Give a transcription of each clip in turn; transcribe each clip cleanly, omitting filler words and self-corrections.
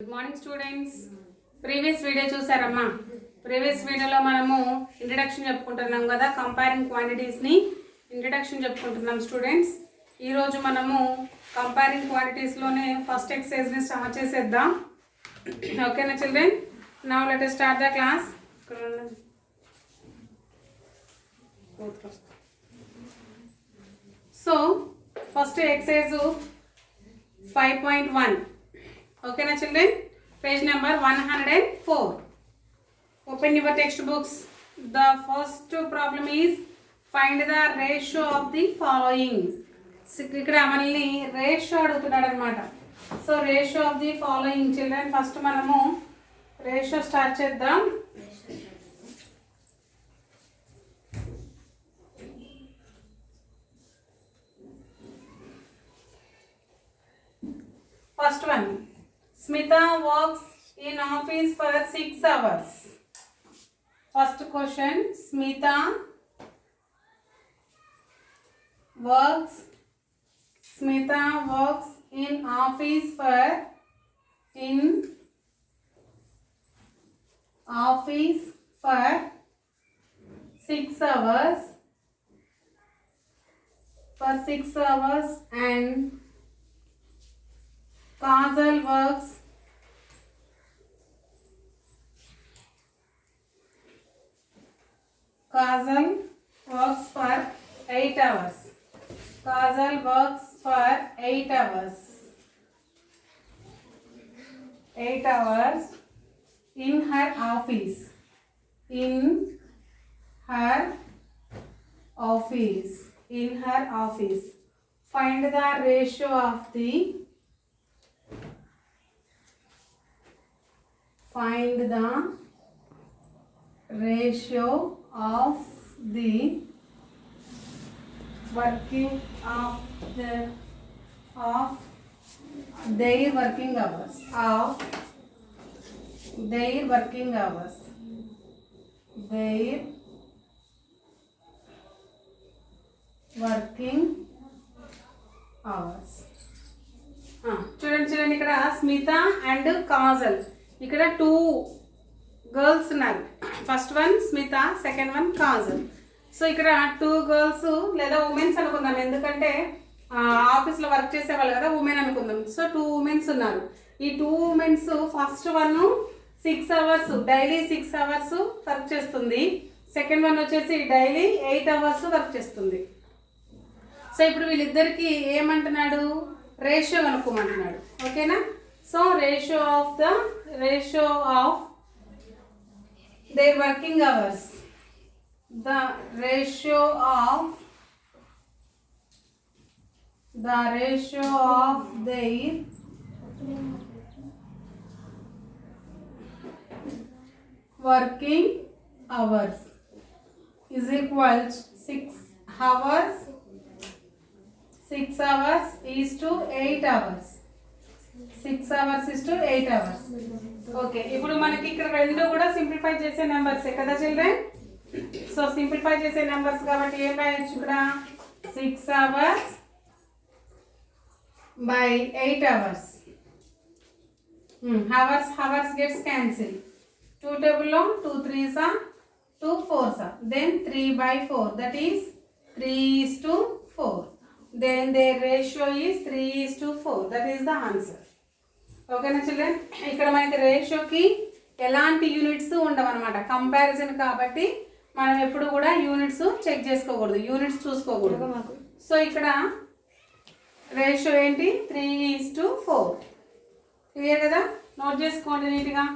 Good morning students. Previous video చూసారమ్మా. Previous వీడియోలో మనము ఇంట్రడక్షన్ చెప్పుకుంటున్నాం కదా, కంపేరింగ్ క్వాంటిటీస్ని ఇంట్రడక్షన్ చెప్పుకుంటున్నాం స్టూడెంట్స్. ఈరోజు మనము కంపేరింగ్ క్వాంటిటీస్లోనే ఫస్ట్ ఎక్సర్సైజ్ని స్టార్ట్ చేసేద్దాం. ఓకేనా children? Now let us start the class. So first exercise 5.1. Okay na children, page number 104. Open your textbooks. The first problem is find the ratio of the following. ఇక్కడ మనల్ని ratio అడుగుతున్నాడు అనమాట. So ratio of the following children, first మనము ratio start చేద్దాం. First one, Smita works in office for 6 hours. First question, Smita works in office for 6 hours and Kajal works for 8 hours. Kajal works for 8 hours. 8 hours in her office. Find the ratio of the working of their working hours. చూడండి ఇక్కడ Smitha and Kajal, ఇక్కడ 2 girls ఉన్నారు. First one Smita, second one Kajal. So ఇక్కడ 2 girls లేదా women's అనుకుందాం, ఎందుకంటే ఆఫీస్లో work చేసేవాళ్ళు కదా, ఉమెన్ అనుకుందాం. సో 2 ఉమెన్స్ ఉన్నారు. ఈ 2 women's first one 6 hours daily 6 hours work చేస్తుంది. సెకండ్ వన్ వచ్చేసి డైలీ 8 hours వర్క్ చేస్తుంది. సో ఇప్పుడు వీళ్ళిద్దరికి ఏమంటున్నాడు, రేషియో కనుక్కోమంటున్నాడు. ఓకేనా? So ratio of their working hours. The ratio of their working hours is equal to 6 hours is to 8 hours. 6 hours is to 8 hours. Okay, ఇప్పుడు మనకి ఇక్కడ రెండు కూడా సింప్లిఫై చేసే నెంబర్సే కదా చిల్డ్రన్. సో సింప్లిఫై చేసే నెంబర్స్ కాబట్టి ఏం రాయొచ్చు ఇక్కడ, 6 hours by 8 hours. Hours gets cancelled. 2 table లో 2 3s are 2 4s are, then 3 by 4, that is 3:4. Then their ratio is 3:4. That is the answer. ఓకేనా చిల్డ్రన్? ఇక్కడ మనకి రేషియోకి ఎలాంటి యూనిట్స్ ఉండవన్నమాట, కంపారిజన్ కాబట్టి మనం ఎప్పుడు కూడా యూనిట్స్ చెక్ చేసుకోకూడదు, యూనిట్స్ చూసుకోకూడదు. సో ఇక్కడ రేషియో ఏంటి, 3:4. క్లియర్ కదా? నోట్ చేసుకోండి నీట్గా.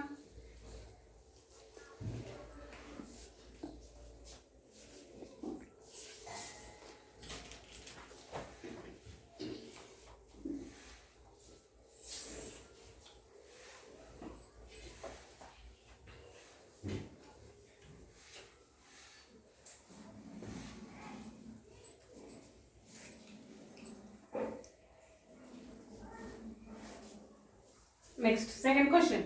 Next, second question.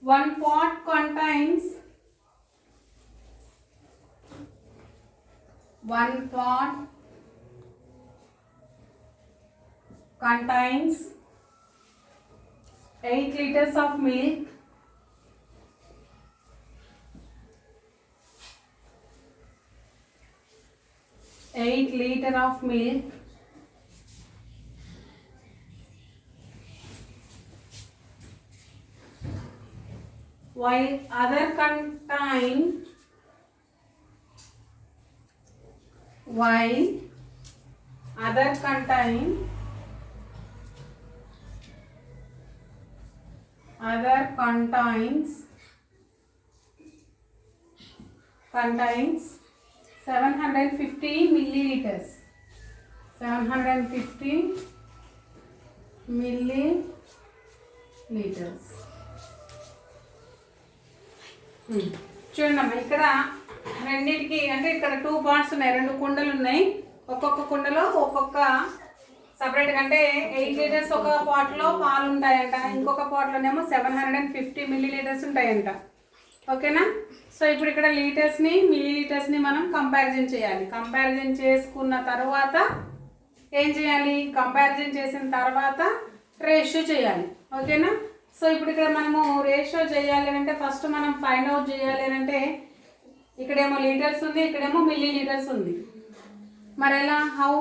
One pot contains One pot contains 8 liters of milk, 8 liter of milk, while other contain 750 milliliters. 750 milliliters. చూడండి అమ్మా, ఇక్కడ రెండింటికి అంటే ఇక్కడ 2 పార్ట్స్ ఉన్నాయి, 2 కుండలు ఉన్నాయి. ఒక్కొక్క కుండలో ఒక్కొక్క సపరేట్గా అంటే 8 లీటర్స్ ఒక పాట్లో పాలు ఉంటాయంట, ఇంకొక పాట్లోనేమో 750 milliliters ఉంటాయంట. ఓకేనా? సో ఇప్పుడు ఇక్కడ లీటర్స్ని మిల్లీలీటర్స్ని మనం కంపారిజన్ చేయాలి. కంపారిజన్ చేసుకున్న తర్వాత ఏం చేయాలి? కంపారిజన్ చేసిన తర్వాత రేషియో చేయాలి. ఓకేనా? సో ఇప్పుడు ఇక్కడ మనము రేషియో చేయాలి అంటే ఫస్ట్ మనం ఫైండ్ అవుట్ చేయాలి అంటే ఇక్కడేమో లీటర్స్ ఉంది, ఇక్కడేమో మిల్లీలీటర్స్ ఉంది. మరి ఎలా? హౌ?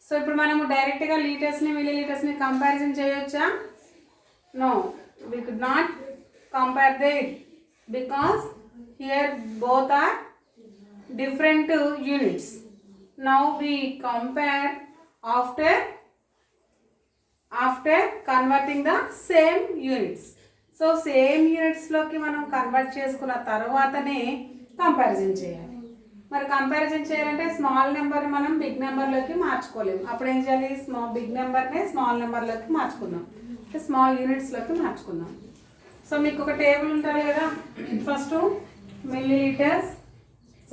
సో ఇప్పుడు మనము డైరెక్ట్గా లీటర్స్ని మిల్లీలీటర్స్ని కంపారిజన్ చేయొచ్చా? No, we could not compare they because here both are different units. Now we compare after converting the same units. So same units లోకి మనం కన్వర్ట్ చేసుకున్న తర్వాతనే కంపారిజన్ చేయాలి. మరి కంపారిజన్ చేయాలంటే స్మాల్ నెంబర్ని మనం బిగ్ నెంబర్లోకి మార్చుకోలేము. అప్పుడు ఏం చేయాలి? బిగ్ నెంబర్నే స్మాల్ నెంబర్లోకి మార్చుకుందాం, అంటే స్మాల్ యూనిట్స్లోకి మార్చుకుందాం. సో మీకు ఒక టేబుల్ ఉంటుంది కదా, first millilitres,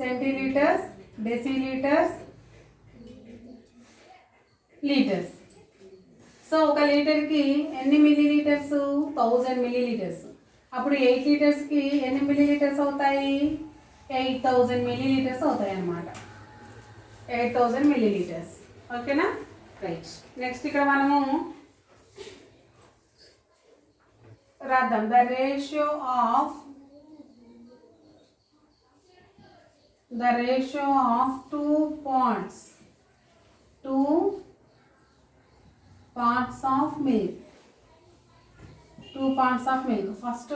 centilitres, decilitres, litres. So ఒక లీటర్కి ఎన్ని మిల్లీలీటర్స్? 1000 milliliters. అప్పుడు 8 లీటర్స్కి ఎన్ని మిల్లీలీటర్స్ అవుతాయి? 8000 milliliters అవుతాయి అన్నమాట. 8000 milliliters. ఓకేనా? రైట్. నెక్స్ట్ ఇక్కడ మనము రాద్దాం. The ratio of 2 parts of milk. 2 parts of milk. First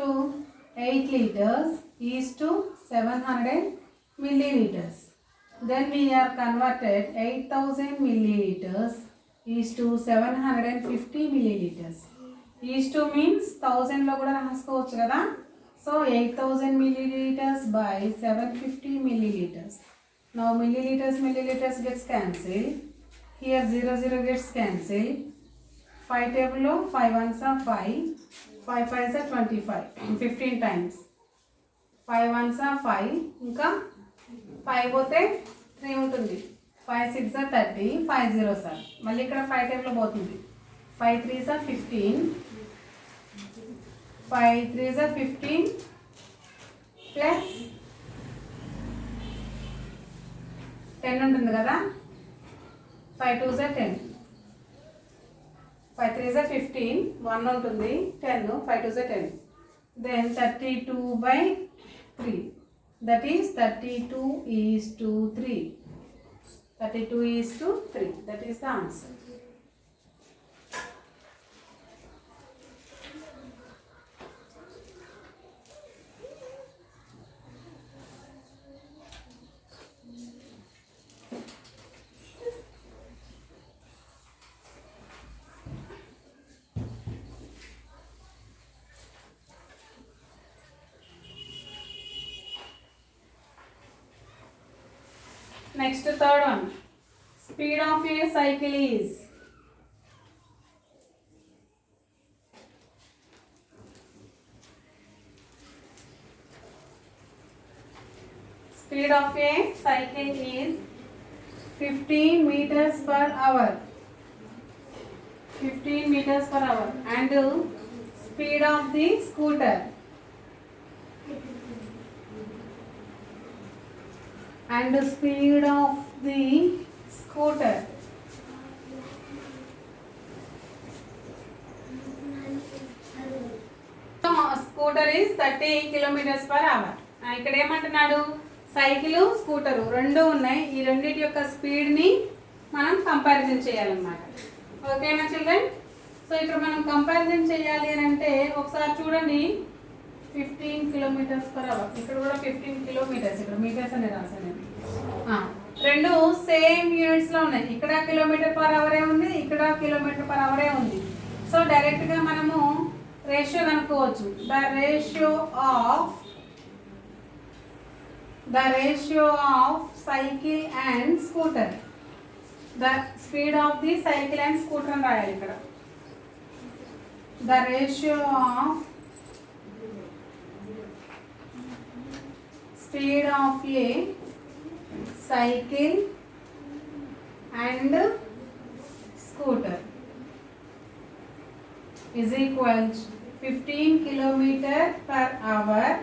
8 liters is to 700 milliliters. Then we are converted 8000 milliliters is to 750 milliliters. Is to means 1000 లో కూడా రాసుకోవచ్చు కదా. So 8000 milliliters by 750 milliliters. Now milliliters gets cancelled. Here 0 gets cancelled. 5 table లో 5 ones are 5, 5 5s are 25, 15 times. 5 ones are 5, ఇంకా 5 పోతే 3 ఉంటుంది. 5 6 are 30, 5 zeros are. మళ్ళీ ఇక్కడ 5 table పోతుంది. 5 3s are 15, 5 3s are 15 plus 10 ఉంటుంది కదా. 5 2s are 10, 5 3s are 15, 1 ఉంటుంది, 10, 5 2s are 10. Then 32 by 3, that is 32 is to 3. 32 is to 3, that is the answer. Next, third one. Speed of a cycle is speed of a cycle is 15 meters per hour. 15 meters per hour. And speed of the scooter. And the speed of the scooter scooter is 30 km/h. ఇక్కడ ఏమంటున్నాడు, cycle scooter రెండు ఉన్నాయి, ఈ రెండింటి యొక్క స్పీడ్ని మనం comparison చేయాలన్నమాట. ఓకేనా చిల్డ్రన్? సో ఇక్కడ మనం కంపారిజన్ చేయాలి అని అంటే ఒకసారి చూడండి, 15 km/h, ఇక్కడ కూడా 15 కిలోమీటర్స్, ఇక్కడ మీటర్స్ అనేది రాశాను. రెండు సేమ్ యూనిట్స్లో ఉన్నాయి, ఇక్కడ km/h ఉంది, ఇక్కడ km/h ఉంది. సో డైరెక్ట్గా మనము రేషియో కనుక్కోవచ్చు. The ratio of cycle and scooter, the speed of the cycle and scooter అని రాయాలి ఇక్కడ. The ratio of speed of A cycle and scooter is equal to 15 km/h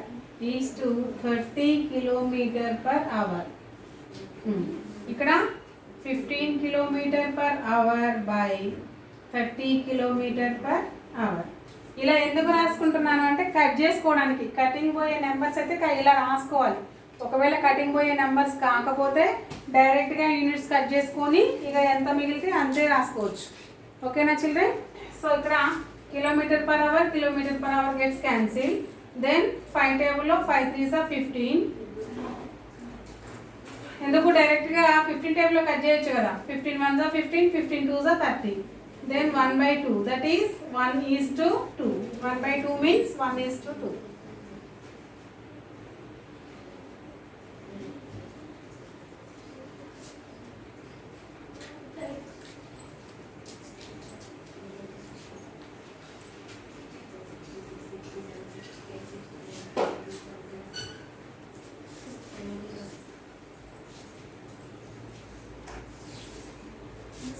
is to 30 km/h. ఇక్కడ 15 km/h by 30 km/h. ఇలా ఎందుకు రాసుకుంటున్నాను అంటే cut చేసుకోవడానికి. Cutting పోయే numbers అయితే ఇలా రాసుకోవాలి. ఒకవేళ కటింగ్ పోయే నెంబర్స్ కాకపోతే డైరెక్ట్గా యూనిట్స్ కట్ చేసుకొని ఇక ఎంత మిగిలితే అంతే రాసుకోవచ్చు. ఓకేనా చిల్డ్రన్? సో ఇక్కడ km/h గెట్స్ క్యాన్సిల్. దెన్ 5 టేబుల్లో 5 3s are 15. ఎందుకు డైరెక్ట్గా 15 టేబుల్లో కట్ చేయొచ్చు కదా. 15 1s are 15, 15 2s are 30. Then 1/2, that is 1:2. 1/2 means 1:2.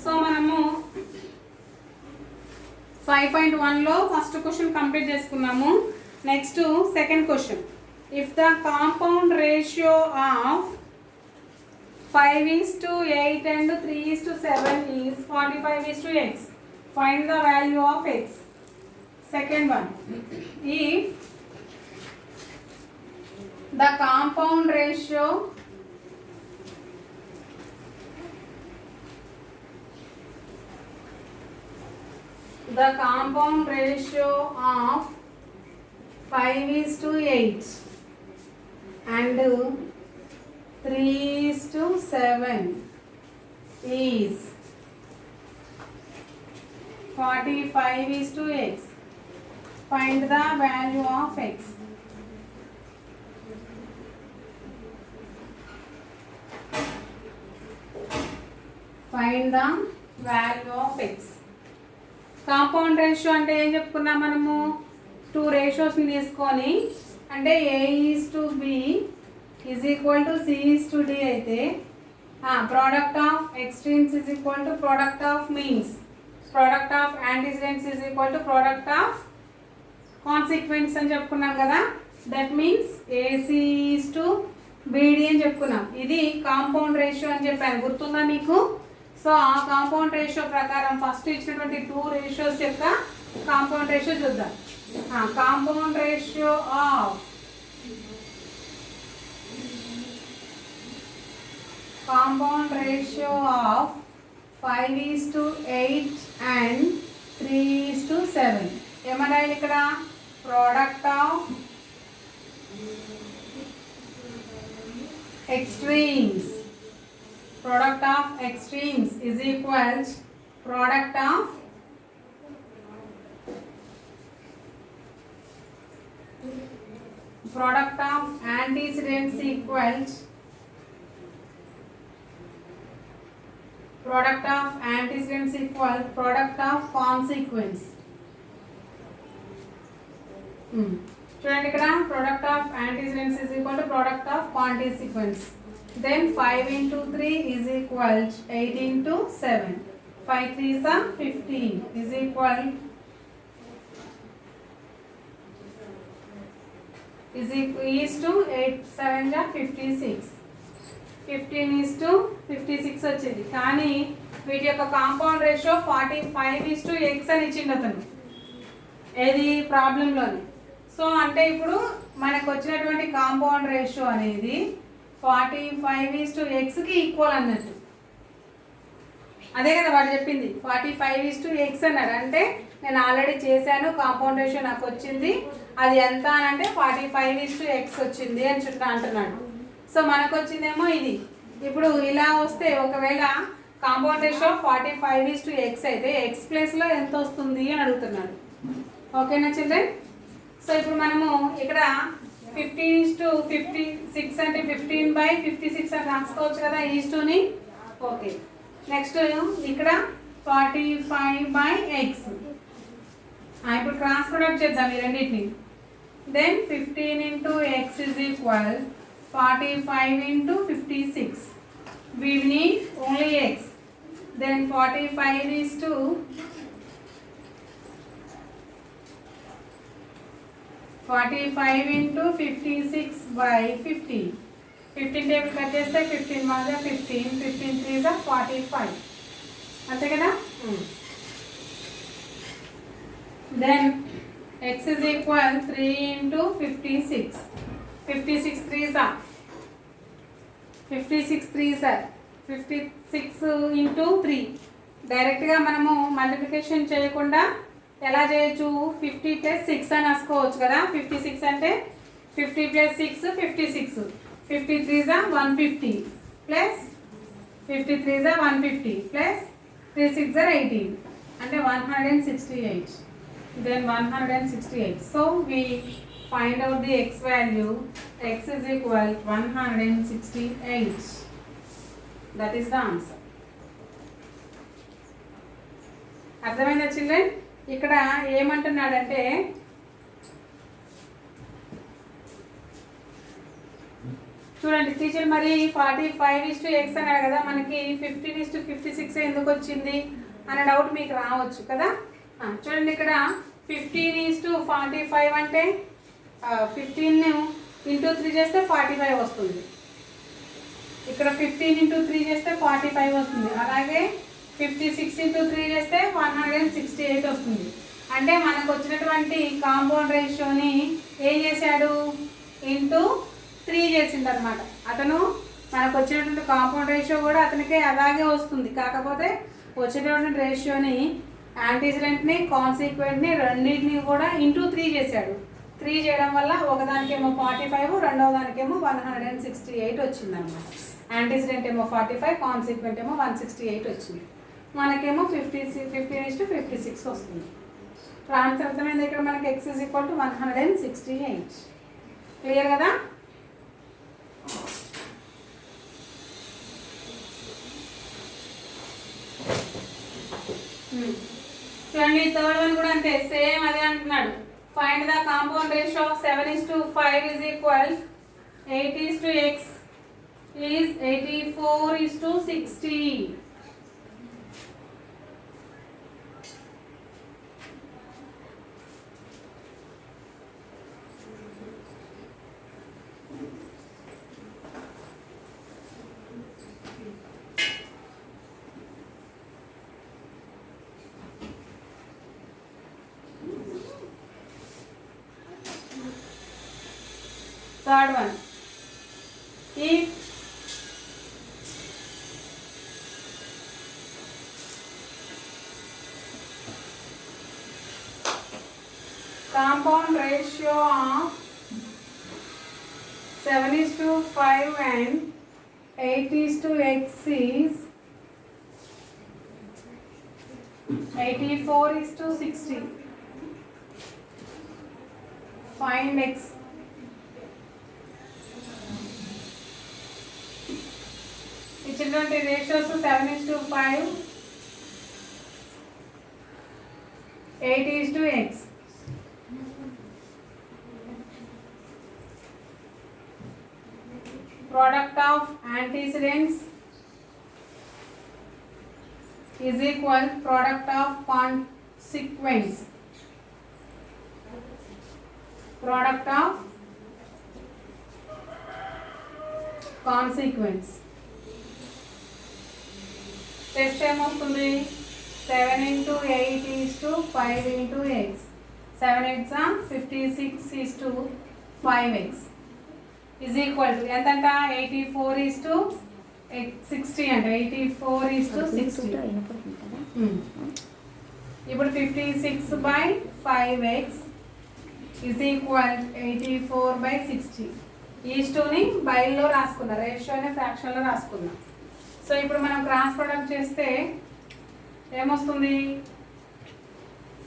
So మనము 5.1లో ఫస్ట్ క్వశ్చన్ కంప్లీట్ చేసుకున్నాము. Next second question. If the compound ratio of 5:8 and 3:7 is 45:x, find the value of x. Second one, if the compound ratio of 5:8 and 3:7 is 45:x, find the value of x. Find the value of x. Compound ratio అంటే ఏం చెప్పుకున్నాం మనము, 2 రేషియోస్ని తీసుకొని అంటే A:B is equal to C:D అయితే product of extremes is equal to product of means, product of antecedents is equal to product of consequence అని చెప్పుకున్నాం కదా. దట్ మీన్స్ AC:BD అని చెప్పుకున్నాం. ఇది కాంపౌండ్ రేషియో అని చెప్పాను, గుర్తుందా మీకు? సో ఆ కాంపౌండ్ రేషియో ప్రకారం ఫస్ట్ ఇచ్చినటువంటి 2 రేషియోస్ యొక్క కాంపౌండ్ రేషియో చూద్దాం. కాంపౌండ్ రేషియో ఆఫ్ 5:8 and 3:7 ఏమన్నా ఇక్కడ product of extremes, product of extremes is equal to product of antecedents equals product of antecedents equal product of consequence. చూడండి ఇక్కడ product of antecedents is equal to product of consequence. Then 5 into 3 is equal to 8 into 7. 5 3s are 15 is equal is to 8 7 are 56. 15 is to 56 వచ్చింది. కానీ వీటి యొక్క compound ratio 45:x అని ఇచ్చింది అతను ఏది ప్రాబ్లంలోని. సో అంటే ఇప్పుడు మనకు వచ్చినటువంటి కాంపౌండ్ రేషియో అనేది 45:x ఈక్వల్ అన్నట్టు. అదే కదా వాడు చెప్పింది, 45:x అన్నాడు. అంటే నేను ఆల్రెడీ చేశాను, కాంపౌండ్ రేషియో నాకు వచ్చింది, అది ఎంత అని అంటే 45:x వచ్చింది అని అంటున్నాడు. సో మనకు వచ్చిందేమో ఇది. ఇప్పుడు ఇలా వస్తే ఒకవేళ కాంపౌండ్ రేషియో 45:x అయితే ఎక్స్ ప్లేస్లో ఎంత వస్తుంది అని అడుగుతున్నాడు. ఓకేనా చిల్డ్రన్? సో ఇప్పుడు మనము ఇక్కడ 15:56 అంటే 15/56 అని రాసుకోవచ్చు కదా ఈస్టూని. ఓకే, నెక్స్ట్ ఇక్కడ 45/x. ఇప్పుడు క్రాస్ ప్రొడక్ట్ చేద్దాం ఈ రెండింటిని. Then 15 × x is equal 45 × 56. We need only x. Then 45 is to 45 × 56/50. 15 table cut చేస్తే 15 1 15, 15 3 45. అంతే కదా? Then x is equal 3 × 56. 56 3s are 56 3s are 56 × 3. డైరెక్ట్గా మనము మల్టిప్లికేషన్ చేయకుండా ఎలా చేయొచ్చు, 50 + 6 అని రాసుకోవచ్చు కదా. 56 అంటే 50 + 6 56. 53s are 150 plus 53s are 150 plus 3 6 are 18 అంటే 168. Then 168. So we find out the x value. X is equal 168. That is the answer. అర్థమైందా చిల్డ్రన్? ఇక్కడ ఏమంటున్నాడంటే చూడండి టీచర్, మరి 45:x అన్నాడు కదా, మనకి 15:56 ఎందుకు వచ్చింది అనే డౌట్ మీకు రావచ్చు కదా. చూడండి ఇక్కడ 15:45 అంటే 15 × 3 చేస్తే 45 వస్తుంది. ఇక్కడ 15 × 3 చేస్తే 45 వస్తుంది. అలాగే 56 × 3 చేస్తే 168 వస్తుంది. అంటే మనకు వచ్చినటువంటి కాంపౌండ్ రేషియోని ఏం చేశాడు, × 3 చేసిండు అనమాట. అతను మనకు వచ్చినటువంటి కాంపౌండ్ రేషియో కూడా అతనికి అలాగే వస్తుంది. కాకపోతే వచ్చినటువంటి రేషియోని యాంటీసిడెంట్ని కాన్సిక్వెంట్ని రెండింటిని కూడా × 3 చేశాడు. 3 చేయడం వల్ల ఒకదానికేమో 45, రెండవ దానికేమో 168 వచ్చింది అనమాట. యాంటీసిడెంట్ ఏమో 45, కాన్సిక్వెంట్ ఏమో 168 వచ్చింది. మనకేమో 15:56 వస్తుంది. ఆన్సర్ అర్థమైంది. ఇక్కడ మనకి x is equal to 168. Clear కదా? చూడండి థర్డ్ వన్ కూడా అంతే, సేమ్ అదే అంటున్నాడు. Find the compound ratio 7:5 is equal 8:x is 84:60. Third one, if compound ratio of 7:5 and 8:x is 84:60, find x. ఇచ్చినటువంటి ratios 7:5, 8:x. Product of antecedents is equal product of consequence. Product of consequence. Test ఏమవుతుంది, 7 × 8 is to 5 × x. 7 8 56 is to 5x is equal to ఎంతంట 84 is to 60 అంట 84 is to 60. ఇప్పుడు 56 by 5x is equal 84 by 60. Is టూని బైల్లో రాసుకున్నాం, రేషియోని ఫ్రాక్షన్లో రాసుకున్నాం. So ఇప్పుడు మనం cross product చేస్తే ఏమొస్తుంది?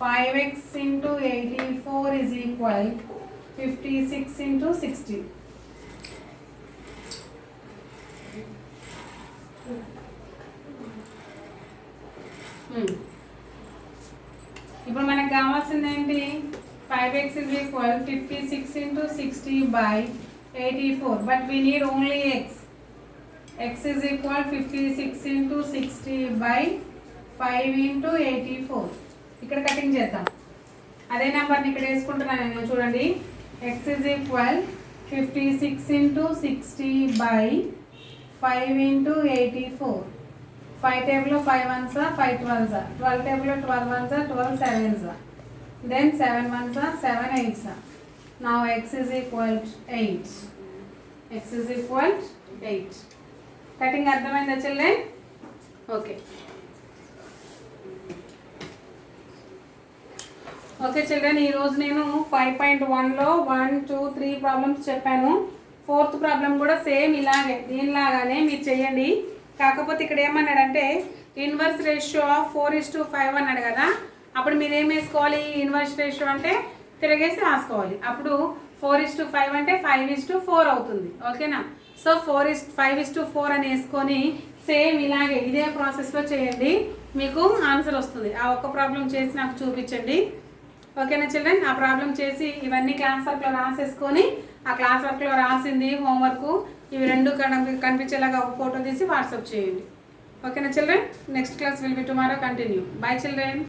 5x into 84 is equal 56 into 60. ఇప్పుడు మనకు కావాల్సింది ఏంటి? 5x is equal 56 into 60 by 84, but we need only x. X is equal 56 into 60 by 5 into 84. ఇక్కడ కటింగ్ చేద్దాం. అదే నెంబర్ని ఇక్కడ వేసుకుంటున్నాను నేను, చూడండి. x is equal 56 into 60 by 5 into 84. 5 టేబుల్లో 5 1s 5 12s, 12 టేబుల్లో 12 1s 12 7s, then 7 1s 7 8s. Now x is equal to 8. X is equal to 8. Cutting అర్థమైందా చిల్డ్రన్? ఓకే ఓకే చిల్డ్రన్, ఈరోజు నేను 5.1లో 1 2 3 ప్రాబ్లమ్స్ చెప్పాను. 4th ప్రాబ్లం కూడా సేమ్ ఇలాగే దీనిలాగానే మీరు చేయండి. కాకపోతే ఇక్కడ ఏమన్నాడంటే ఇన్వర్స్ రేషియో ఆఫ్ 4:5 అన్నాడు కదా. అప్పుడు మీరు ఏం వేసుకోవాలి? ఇన్వర్స్ రేషియో అంటే తిరిగేసి రాసుకోవాలి. అప్పుడు 4:5 అంటే 5:4 అవుతుంది. ఓకేనా? సో 5:4 అని వేసుకొని సేమ్ ఇలాగే ఇదే ప్రాసెస్లో చేయండి, మీకు ఆన్సర్ వస్తుంది. ఆ ఒక్క ప్రాబ్లం చేసి నాకు చూపించండి. ఓకేనా చిల్డ్రన్? ఆ ప్రాబ్లం చేసి ఇవన్నీ క్లాస్ వర్క్లో రాసేసుకొని ఆ క్లాస్ వర్క్లో రాసింది హోంవర్క్ ఇవి రెండు కనిపించేలాగా ఒక ఫోటో తీసి వాట్సాప్ చేయండి. ఓకేనా children? Next class will be tomorrow. Continue. By children.